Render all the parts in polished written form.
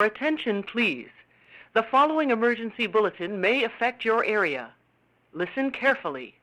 Attention, please. The following emergency bulletin may affect your area. Listen carefully.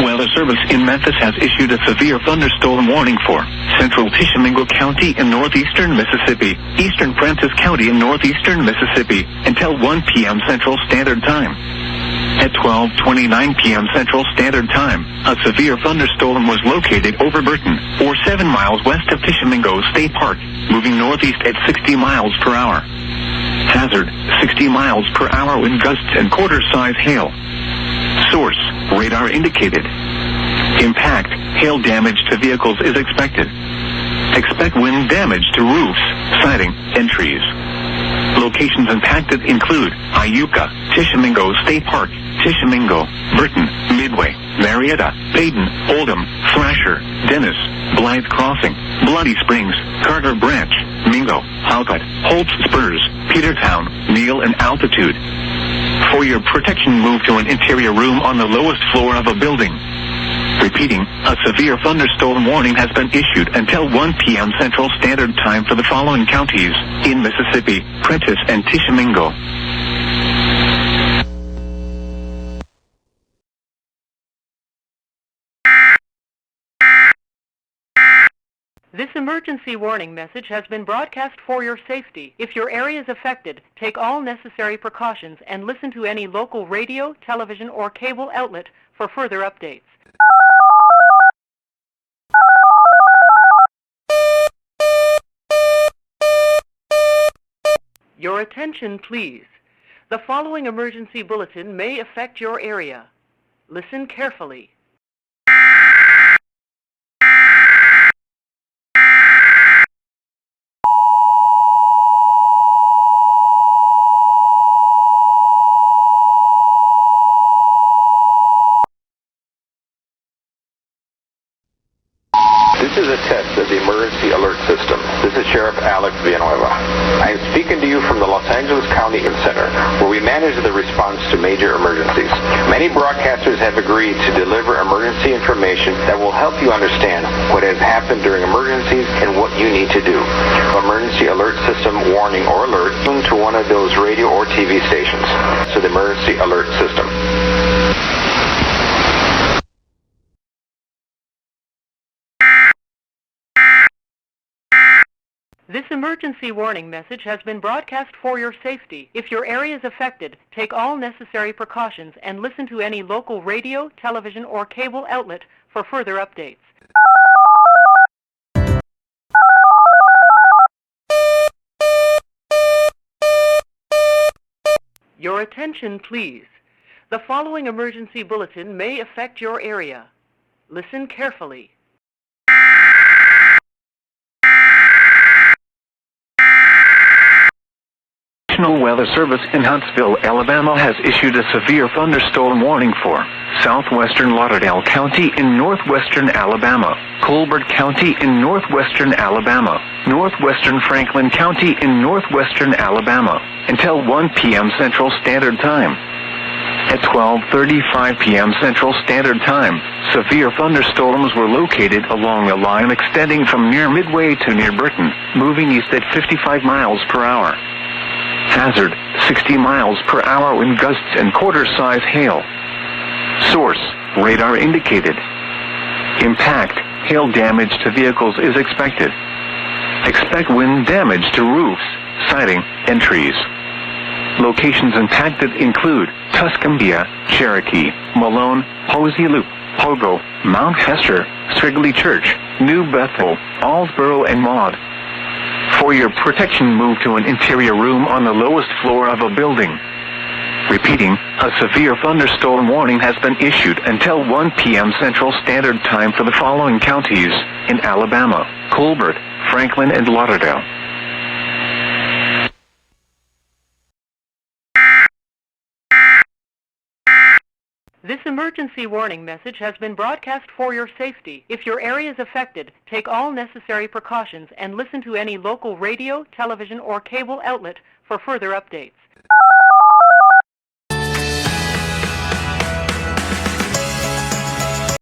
Weather Service in Memphis has issued a severe thunderstorm warning for central Tishomingo County in northeastern Mississippi, eastern Prentiss County in northeastern Mississippi, until 1 p.m. Central Standard Time. At 12:29 p.m. Central Standard Time, a severe thunderstorm was located over Burton, or 7 miles west of Tishomingo State Park, moving northeast at 60 miles per hour. Hazard, 60 miles per hour wind gusts and quarter-size hail. Source, radar indicated. Impact, hail damage to vehicles is expected. Expect wind damage to roofs, siding, and trees. Locations impacted include Iuka, Tishomingo State Park, Tishomingo, Burton, Midway, Marietta, Baden, Oldham, Thrasher, Dennis, Blythe Crossing, Bloody Springs, Carter Branch, Mingo, Halcott, Holtz Spurs, Petertown, Neal, and Altitude. For your protection, move to an interior room on the lowest floor of a building. Repeating, a severe thunderstorm warning has been issued until 1 p.m. Central Standard Time for the following counties in Mississippi: Prentiss and Tishomingo. This emergency warning message has been broadcast for your safety. If your area is affected, take all necessary precautions and listen to any local radio, television, or cable outlet for further updates. Your attention, please. The following emergency bulletin may affect your area. Listen carefully. This is a test of the emergency alert system. This is Sheriff Alex Villanueva. I am speaking to you from the Los Angeles County Center, where we manage the response to major emergencies. Many broadcasters have agreed to deliver emergency information that will help you understand what has happened during emergencies and what you need to do. Emergency alert system warning or alert, tune to one of those radio or TV stations. So the emergency alert system. This emergency warning message has been broadcast for your safety. If your area is affected, take all necessary precautions and listen to any local radio, television, or cable outlet for further updates. Your attention, please. The following emergency bulletin may affect your area. Listen carefully. National Weather Service in Huntsville, Alabama has issued a severe thunderstorm warning for southwestern Lauderdale County in northwestern Alabama, Colbert County in northwestern Alabama, northwestern Franklin County in northwestern Alabama, until 1 p.m. Central Standard Time. At 12:35 p.m. Central Standard Time, severe thunderstorms were located along a line extending from near Midway to near Burton, moving east at 55 miles per hour. Hazard, 60 miles per hour wind gusts and quarter-size hail. Source, radar indicated. Impact, hail damage to vehicles is expected. Expect wind damage to roofs, siding, and trees. Locations impacted include Tuscumbia, Cherokee, Malone, Posey Loop, Pogo, Mount Hester, Strigley Church, New Bethel, Allsboro, and Maud. For your protection, move to an interior room on the lowest floor of a building. Repeating, a severe thunderstorm warning has been issued until 1 p.m. Central Standard Time for the following counties in Alabama: Colbert, Franklin, and Lauderdale. This emergency warning message has been broadcast for your safety. If your area is affected, take all necessary precautions and listen to any local radio, television, or cable outlet for further updates.